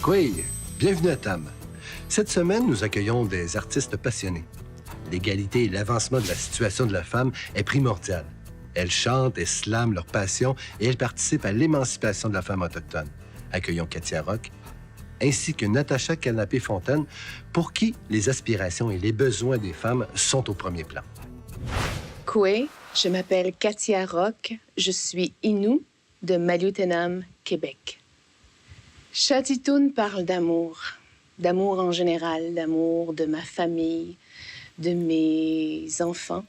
Coué, bienvenue à TAM. Cette semaine, nous accueillons des artistes passionnés. L'égalité et l'avancement de la situation de la femme est primordial. Elles chantent et slament leur passion et elles participent à l'émancipation de la femme autochtone. Accueillons Katia Rock, ainsi que Natacha Canapé-Fontaine, pour qui les aspirations et les besoins des femmes sont au premier plan. Koué, je m'appelle Katia Rock, je suis Innu de Maliotenam, Québec. Chatitoun parle d'amour en général, d'amour de ma famille, de mes enfants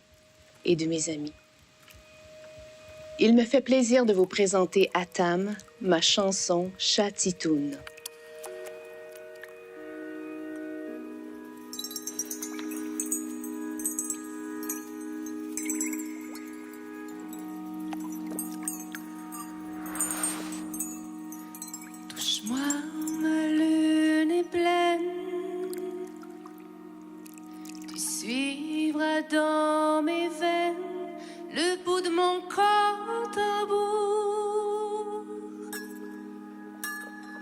et de mes amis. Il me fait plaisir de vous présenter à TAM ma chanson Chatitoun. Touche-moi, ma lune est pleine, tu suivras dans mes veines le bout de mon corps tambour.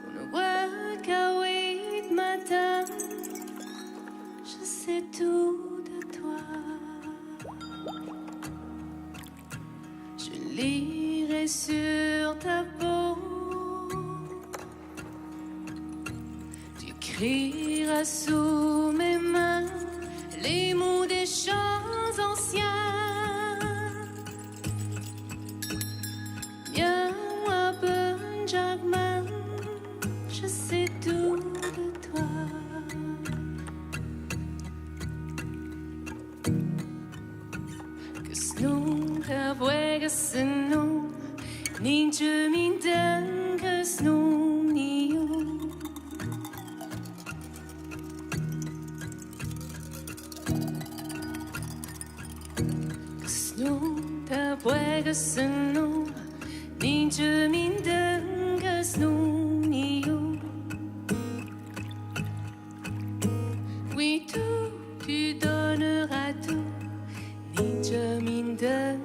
Pour ne voir qu'à huit matin, je sais tout de toi. Je lirai sur ta peau, tu crieras sous mes mains les mots des chants anciens. Bien moi, bonne Jacquemin, je sais tout de toi. Que snoe, que snoe, ni je m'inten, que snoe, ni you. Que snoe, ni je m'inten, que snoe, ni you. Oui, tout, tu donneras tout, ni je m'inten.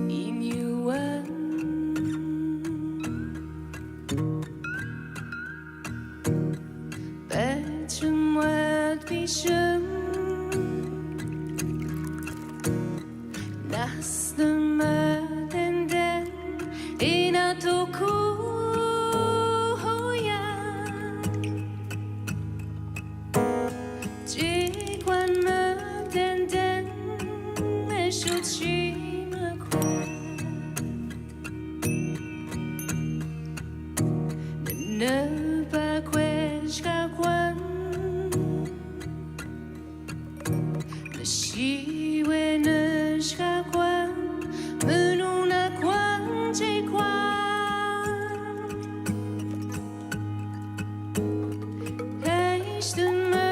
In you bête-moi de bichon, nas de me tenden, et na toku hoya. Jikwan me tenden, et chuchi me croit. Ne pas quech qu'à quoi. Shiwe ne shkakwa, menuna kwa chekwa. Kaish de me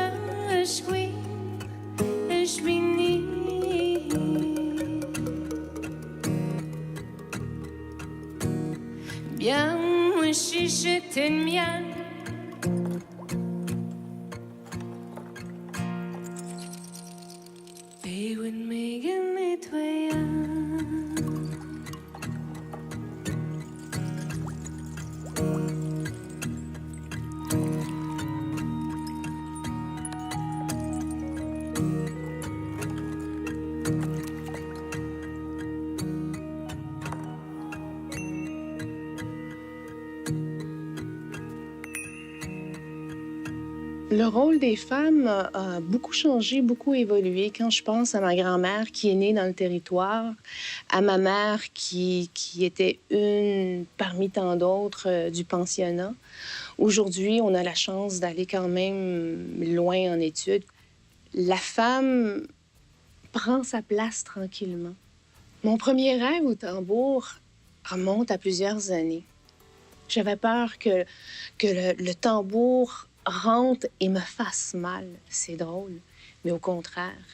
eshkwi, eshwini. Bien, moi chichette miel. Ewen megen nettoya. Le rôle des femmes a beaucoup changé, beaucoup évolué. Quand je pense à ma grand-mère qui est née dans le territoire, à ma mère qui était une parmi tant d'autres du pensionnat. Aujourd'hui, on a la chance d'aller quand même loin en études. La femme prend sa place tranquillement. Mon premier rêve au tambour remonte à plusieurs années. J'avais peur que le tambour rentre et me fasse mal. C'est drôle, mais au contraire.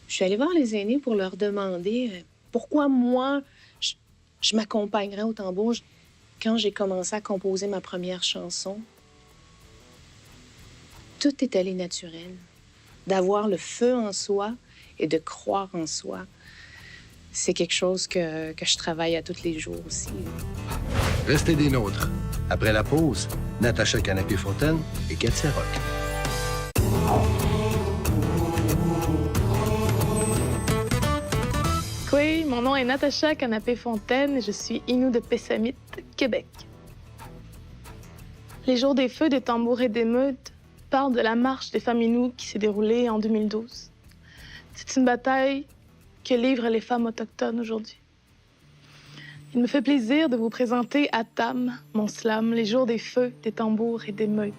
Je suis allée voir les aînés pour leur demander pourquoi moi, je m'accompagnerais au tambour. Quand j'ai commencé à composer ma première chanson, tout est allé naturel. D'avoir le feu en soi et de croire en soi. c'est quelque chose que je travaille à tous les jours aussi. Restez des nôtres. Après la pause, Natacha Canapé-Fontaine et Katia Rock. Oui, mon nom est Natacha Canapé-Fontaine et je suis Inou de Pessamit, Québec. Les jours des feux, des tambours et des meutes parlent de la marche des femmes Inou qui s'est déroulée en 2012. C'est une bataille que livrent les femmes autochtones aujourd'hui. Il me fait plaisir de vous présenter Atam, mon slam, les jours des feux, des tambours et des meutes.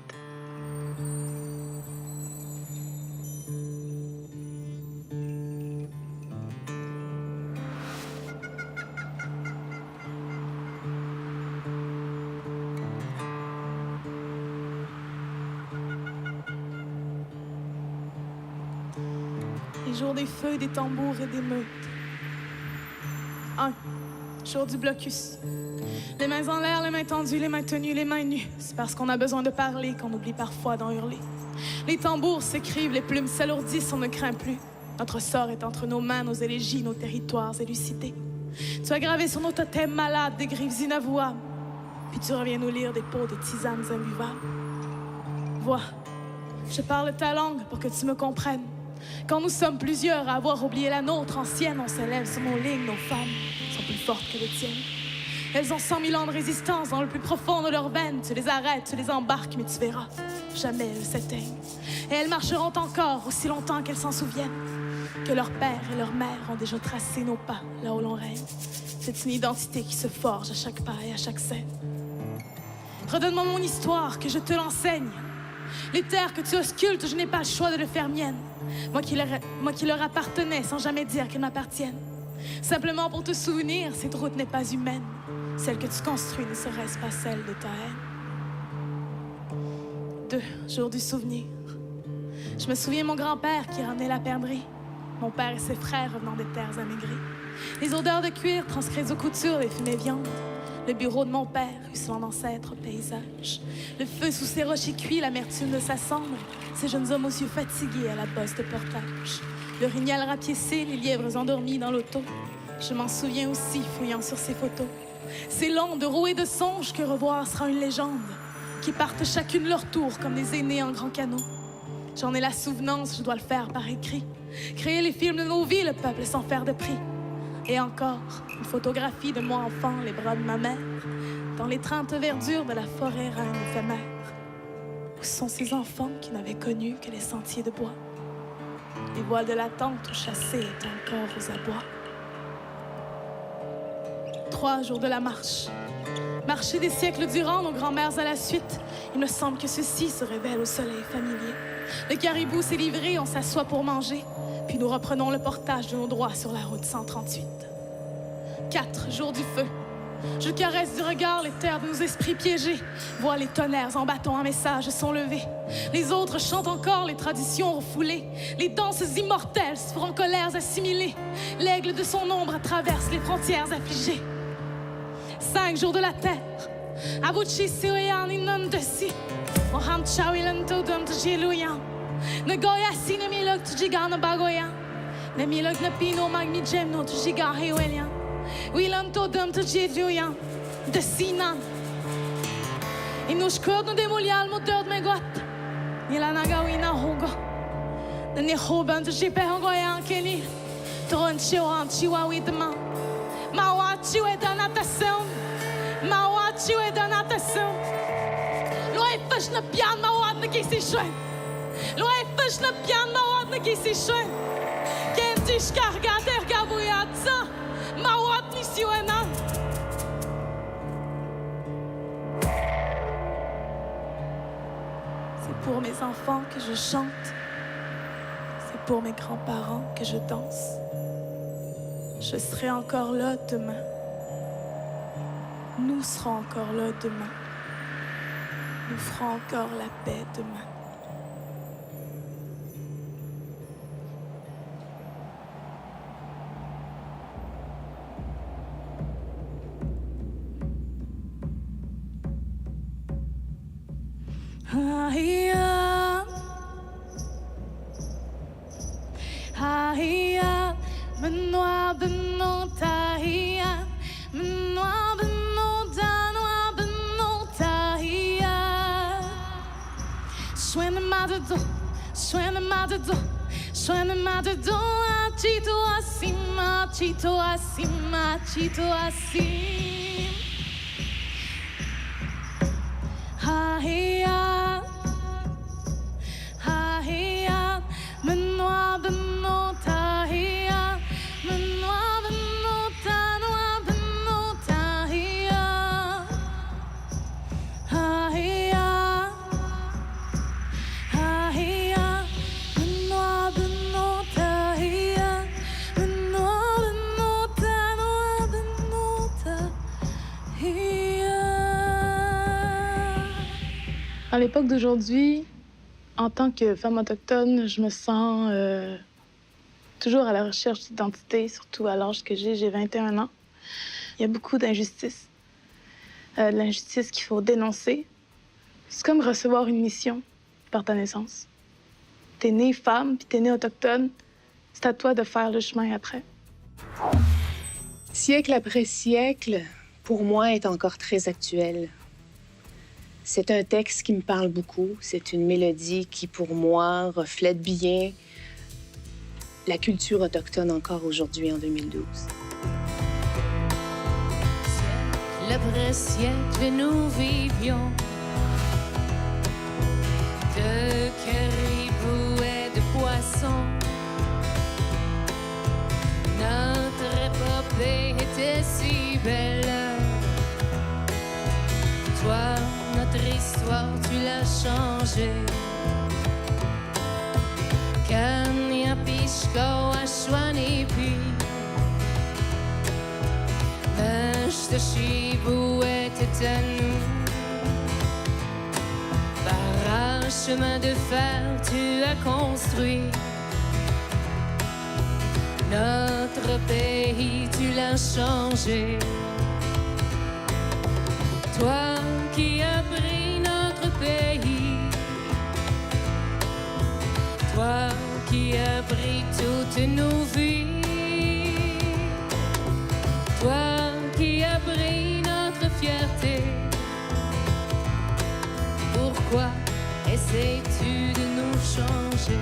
Les jours des feux, des tambours et des meutes. 1. Jour du blocus. Les mains en l'air, les mains tendues, les mains tenues, les mains nues. C'est parce qu'on a besoin de parler qu'on oublie parfois d'en hurler. Les tambours s'écrivent, les plumes s'alourdissent, on ne craint plus. Notre sort est entre nos mains, nos élégies, nos territoires élucidés. Tu as gravé sur nos totems malades des griffes inavouables. Puis tu reviens nous lire des pots, des tisanes imbuvables. Vois, je parle ta langue pour que tu me comprennes. Quand nous sommes plusieurs à avoir oublié la nôtre ancienne, on s'élève sur nos lignes, nos femmes sont plus fortes que les tiennes. Elles ont 100 000 ans de résistance dans le plus profond de leurs veines. Tu les arrêtes, tu les embarques, mais tu verras, jamais elles s'éteignent. Et elles marcheront encore aussi longtemps qu'elles s'en souviennent que leurs pères et leurs mères ont déjà tracé nos pas là où l'on règne. C'est une identité qui se forge à chaque pas et à chaque scène. Redonne-moi mon histoire, que je te l'enseigne. Les terres que tu auscultes, je n'ai pas le choix de le faire mienne. Moi qui leur appartenais sans jamais dire qu'elles m'appartiennent. Simplement pour te souvenir, cette route n'est pas humaine. Celle que tu construis ne serait-ce pas celle de ta haine. 2. Jour du souvenir. Je me souviens mon grand-père qui ramenait la perdrix. Mon père et ses frères revenant des terres amaigries. Les odeurs de cuir transcrites aux coutures des fumées viandes. Le bureau de mon père, ruisselant d'ancêtres paysage. Le feu sous ses rochers cuits, l'amertume de sa cendre. Ces jeunes hommes aux yeux fatigués à la bosse de portage. Le rignal rapiécé, les lièvres endormis dans l'auto. Je m'en souviens aussi, fouillant sur ces photos. Ces langues de roues et de songes que revoir sera une légende. Qui partent chacune leur tour comme des aînés en grand canot. J'en ai la souvenance, je dois le faire par écrit. Créer les films de nos vies, le peuple sans faire de prix. Et encore, une photographie de moi enfant, les bras de ma mère, dans l'étreinte verdure de la forêt reine éphémère. Où sont ces enfants qui n'avaient connu que les sentiers de bois? Les voiles de la tente où chasser est encore aux abois. 3 jours de la marche. Marcher des siècles durant, nos grands-mères à la suite. Il me semble que ceci se révèle au soleil familier. Le caribou s'est livré, on s'assoit pour manger. Puis nous reprenons le portage de nos droits sur la route 138. 4 jours du feu. Je caresse du regard les terres de nos esprits piégés. Vois les tonnerres en bâton, un message sont levés. Les autres chantent encore les traditions refoulées. Les danses immortelles se feront colères assimilées. L'aigle de son ombre traverse les frontières affligées. 5 jours de la terre. Abuchi siwayan inan desi. Moham chawilan todum tjiluyan. Nagoya sine milog tjigan bagoyan. Ne milog na pino magmi jemno tjigan hewelian. Wilan todum tjiluyan. Desinan. Inushkod no demolial motor me got. Nila nagawina hogo. Ne hoban tjipe hongoyan keni. Tron chiwan chiwawi demain. Mawachi é da natação. Mawachi é da natação. Loi faz na piano, mawat na que se chuen. Loi faz na piano, mawat na que se chuen. Quem descarga ter gabuiatsa, mawat ni siwena. C'est pour mes enfants que je chante. C'est pour mes grands-parents que je danse. Je serai encore là demain. Nous serons encore là demain. Nous ferons encore la paix demain. Benoît, Benoît, Tahia. Benoît, Benoît, Danois, Benoît, Tahia. Suena matador, suena matador, suena matador. Chito acima, chito acima, chito acima. Ha-hi-ya, ha-hi-ya. Benoît, Benoît, Tahia. Benoît, Benoît, Danois, Benoît, Tahia. Ha-hi-ya, ha-hi-ya. Benoît, Benoît, Tahia. Benoît, Benoît, Danois, Benoît, Tahia. À l'époque d'aujourd'hui, en tant que femme autochtone, je me sens toujours à la recherche d'identité, surtout à l'âge que j'ai 21 ans. Il y a beaucoup d'injustices, de l'injustice qu'il faut dénoncer. C'est comme recevoir une mission par ta naissance. T'es née femme, puis t'es née autochtone, c'est à toi de faire le chemin après. Siècle après siècle, pour moi, est encore très actuel. C'est un texte qui me parle beaucoup. C'est une mélodie qui, pour moi, reflète bien la culture autochtone encore aujourd'hui, en 2012. Siècle après siècle, nous vivions de caribou et de poissons. Notre épopée était si belle. Toi, notre histoire, tu l'as changée. Kanyapishko Ashwanipi Mèche de Chibou était à nous. Par un chemin de fer, tu as construit notre pays, tu l'as changé. Toi qui as pris notre pays, toi qui as pris toutes nos vies, toi qui as pris notre fierté. Pourquoi essaies-tu de nous changer?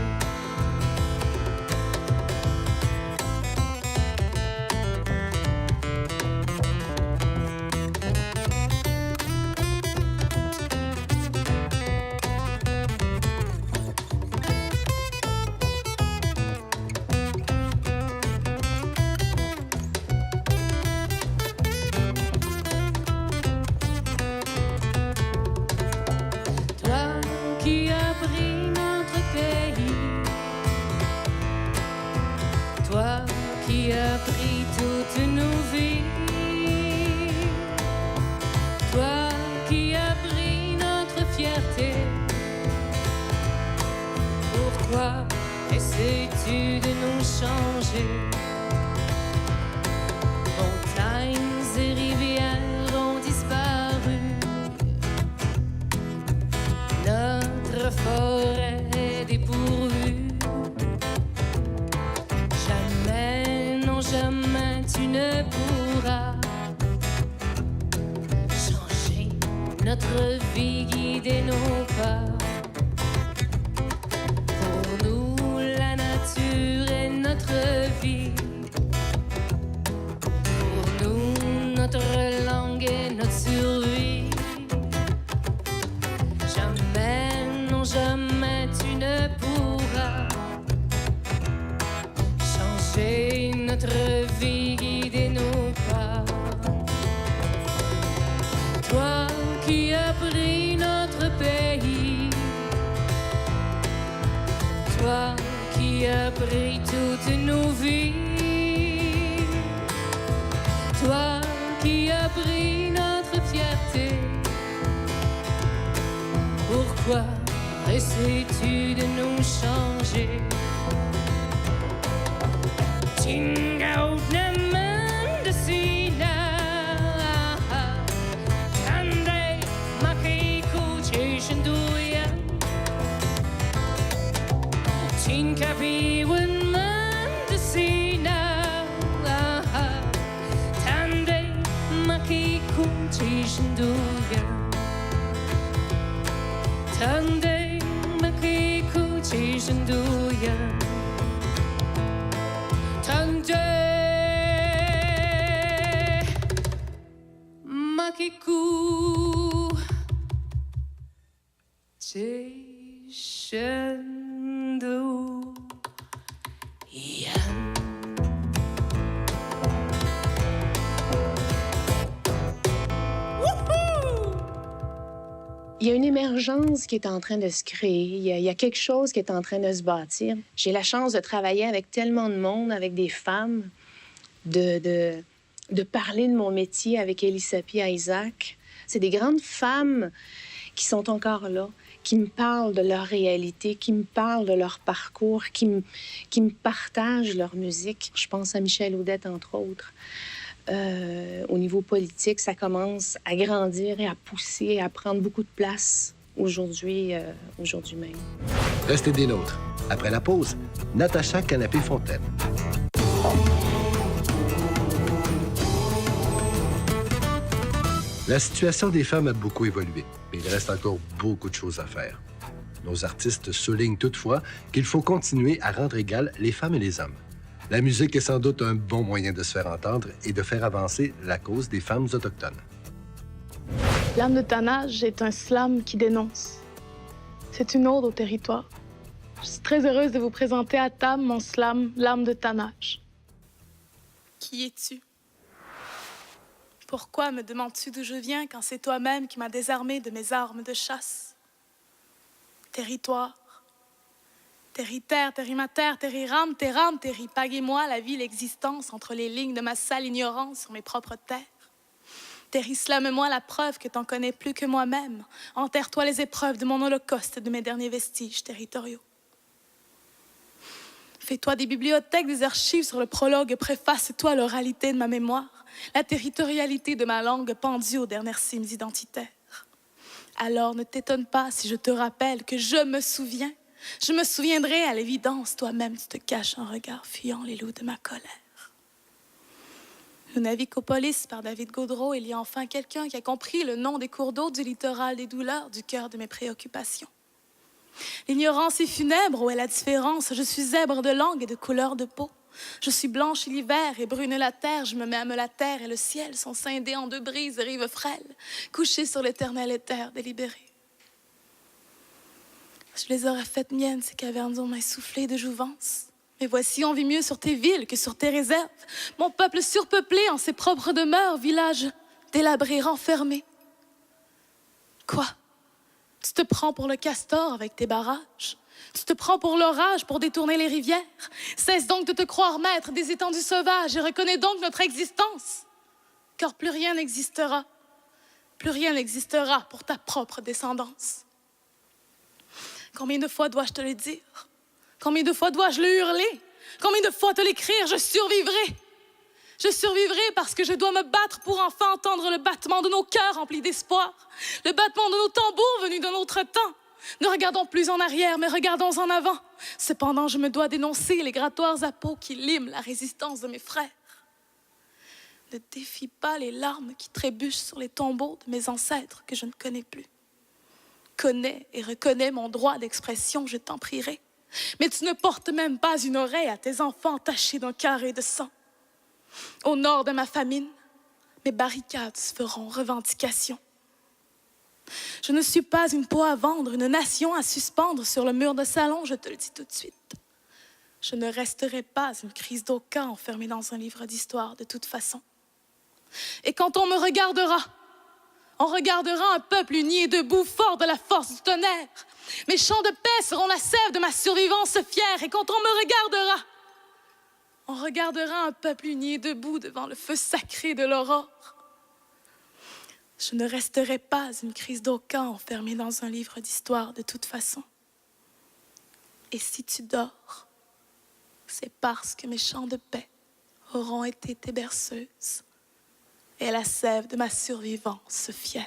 Toi qui as pris toutes nos vies, toi qui as pris notre fierté. Pourquoi essaies-tu de nous changer? Montagnes et rivières ont disparu, notre forêt est dépourvue. Jamais tu ne pourras changer notre vie, guider nos pas. Pour nous, la nature est notre vie. Pour nous, notre langue est notre survie. Jamais, non jamais tu ne pourras changer notre vie, guider nos pas. Toi qui as pris notre pays, toi qui as pris toutes nos vies, toi qui as pris notre fierté. Pourquoi essaies-tu de nous changer? Tingaut naman de sina Tande makikuchishin duya Tinkapi wan man de sina Ande Makiku Shendu Yan. Il y a une émergence qui est en train de se créer. Il y a quelque chose qui est en train de se bâtir. J'ai la chance de travailler avec tellement de monde, avec des femmes, de parler de mon métier avec Elisapie Isaac. C'est des grandes femmes qui sont encore là, qui me parlent de leur réalité, qui me parlent de leur parcours, qui me partagent leur musique. Je pense à Michel Audette, entre autres. Au niveau politique, ça commence à grandir et à pousser et à prendre beaucoup de place aujourd'hui même. Restez des nôtres. Après la pause, Natacha Canapé-Fontaine. La situation des femmes a beaucoup évolué, mais il reste encore beaucoup de choses à faire. Nos artistes soulignent toutefois qu'il faut continuer à rendre égales les femmes et les hommes. La musique est sans doute un bon moyen de se faire entendre et de faire avancer la cause des femmes autochtones. L'âme de Tannage est un slam qui dénonce. C'est une ode au territoire. Je suis très heureuse de vous présenter à table mon slam, l'âme de Tannage. Qui es-tu? Pourquoi me demandes-tu d'où je viens quand c'est toi-même qui m'as désarmé de mes armes de chasse? Territoire. Terri-terre, terri-ma-terre, terri-rame, terrame, terri-pague-moi, la vie, l'existence entre les lignes de ma sale ignorance sur mes propres terres. Terri-slame-moi la preuve que t'en connais plus que moi-même. Enterre-toi les épreuves de mon holocauste et de mes derniers vestiges territoriaux. Fais-toi des bibliothèques, des archives sur le prologue, préface-toi l'oralité de ma mémoire, la territorialité de ma langue pendue aux dernières cimes identitaires. Alors ne t'étonne pas si je te rappelle que je me souviens. Je me souviendrai à l'évidence, toi-même tu te caches un regard fuyant les loups de ma colère. Le Navicopolis par David Gaudreau, il y a enfin quelqu'un qui a compris le nom des cours d'eau, du littoral des douleurs, du cœur de mes préoccupations. L'ignorance est funèbre, où est la différence? Je suis zèbre de langue et de couleur de peau. Je suis blanche l'hiver et brune la terre, je me mets à me la terre et le ciel sont scindés en deux brises de rives frêles, couchés sur l'éternel éther délibéré. Je les aurais faites miennes, ces cavernes ont m'essoufflé de jouvence. Mais voici, on vit mieux sur tes villes que sur tes réserves. Mon peuple surpeuplé en ses propres demeures, village délabré, renfermé. Quoi? Tu te prends pour le castor avec tes barrages? Tu te prends pour l'orage pour détourner les rivières? Cesse donc de te croire maître des étendues sauvages et reconnais donc notre existence. Car plus rien n'existera. Plus rien n'existera pour ta propre descendance. Combien de fois dois-je te le dire? Combien de fois dois-je le hurler? Combien de fois te l'écrire? Je survivrai. Je survivrai parce que je dois me battre pour enfin entendre le battement de nos cœurs remplis d'espoir, le battement de nos tambours venus d'un autre temps. Ne regardons plus en arrière, mais regardons en avant. Cependant, je me dois dénoncer les grattoirs à peau qui liment la résistance de mes frères. Ne défie pas les larmes qui trébuchent sur les tombeaux de mes ancêtres que je ne connais plus. Connais et reconnais mon droit d'expression, je t'en prierai. Mais tu ne portes même pas une oreille à tes enfants tachés d'un carré de sang. Au nord de ma famine, mes barricades feront revendication. Je ne suis pas une peau à vendre, une nation à suspendre sur le mur de salon, je te le dis tout de suite. Je ne resterai pas une crise d'aucun enfermée dans un livre d'histoire de toute façon. Et quand on me regardera, on regardera un peuple uni et debout, fort de la force du tonnerre. Mes chants de paix seront la sève de ma survivance fière. Et quand on me regardera, on regardera un peuple uni et debout devant le feu sacré de l'aurore. Je ne resterai pas une crise d'aucun enfermée dans un livre d'histoire de toute façon. Et si tu dors, c'est parce que mes chants de paix auront été tes berceuses et la sève de ma survivance fière.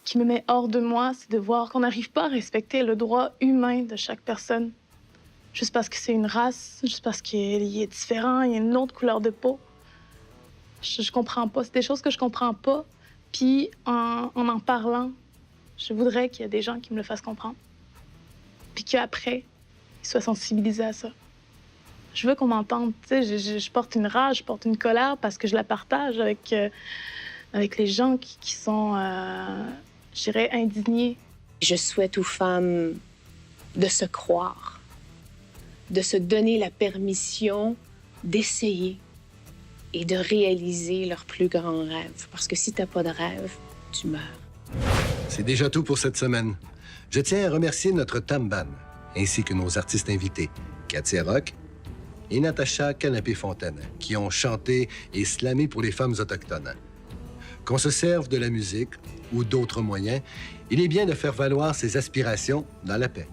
Ce qui me met hors de moi, c'est de voir qu'on n'arrive pas à respecter le droit humain de chaque personne. Juste parce que c'est une race, juste parce qu'il est différent, il y a une autre couleur de peau. Je comprends pas. C'est des choses que je comprends pas. Puis, en parlant, je voudrais qu'il y ait des gens qui me le fassent comprendre. Puis qu'après, ils soient sensibilisés à ça. Je veux qu'on m'entende. Tu sais, je porte une rage, je porte une colère parce que je la partage avec les gens qui sont, je dirais, indignés. Je souhaite aux femmes de se croire, de se donner la permission d'essayer et de réaliser leurs plus grands rêves. Parce que si t'as pas de rêve, tu meurs. C'est déjà tout pour cette semaine. Je tiens à remercier notre Tamban, ainsi que nos artistes invités, Katia Rock et Natacha Canapé-Fontaine, qui ont chanté et slamé pour les femmes autochtones. Qu'on se serve de la musique ou d'autres moyens, il est bien de faire valoir ses aspirations dans la paix.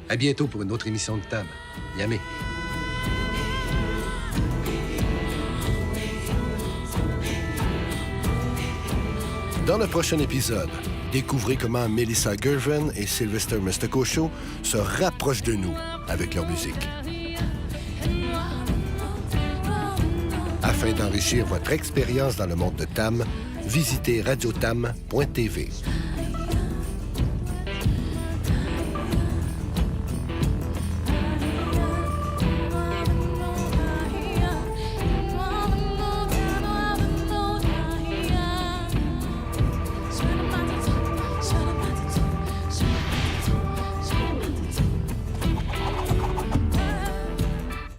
À bientôt pour une autre émission de Tam. Yamé. Dans le prochain épisode, découvrez comment Melissa Gervin et Sylvester Mistokosho se rapprochent de nous avec leur musique. Afin d'enrichir votre expérience dans le monde de Tam, visitez radiotam.tv.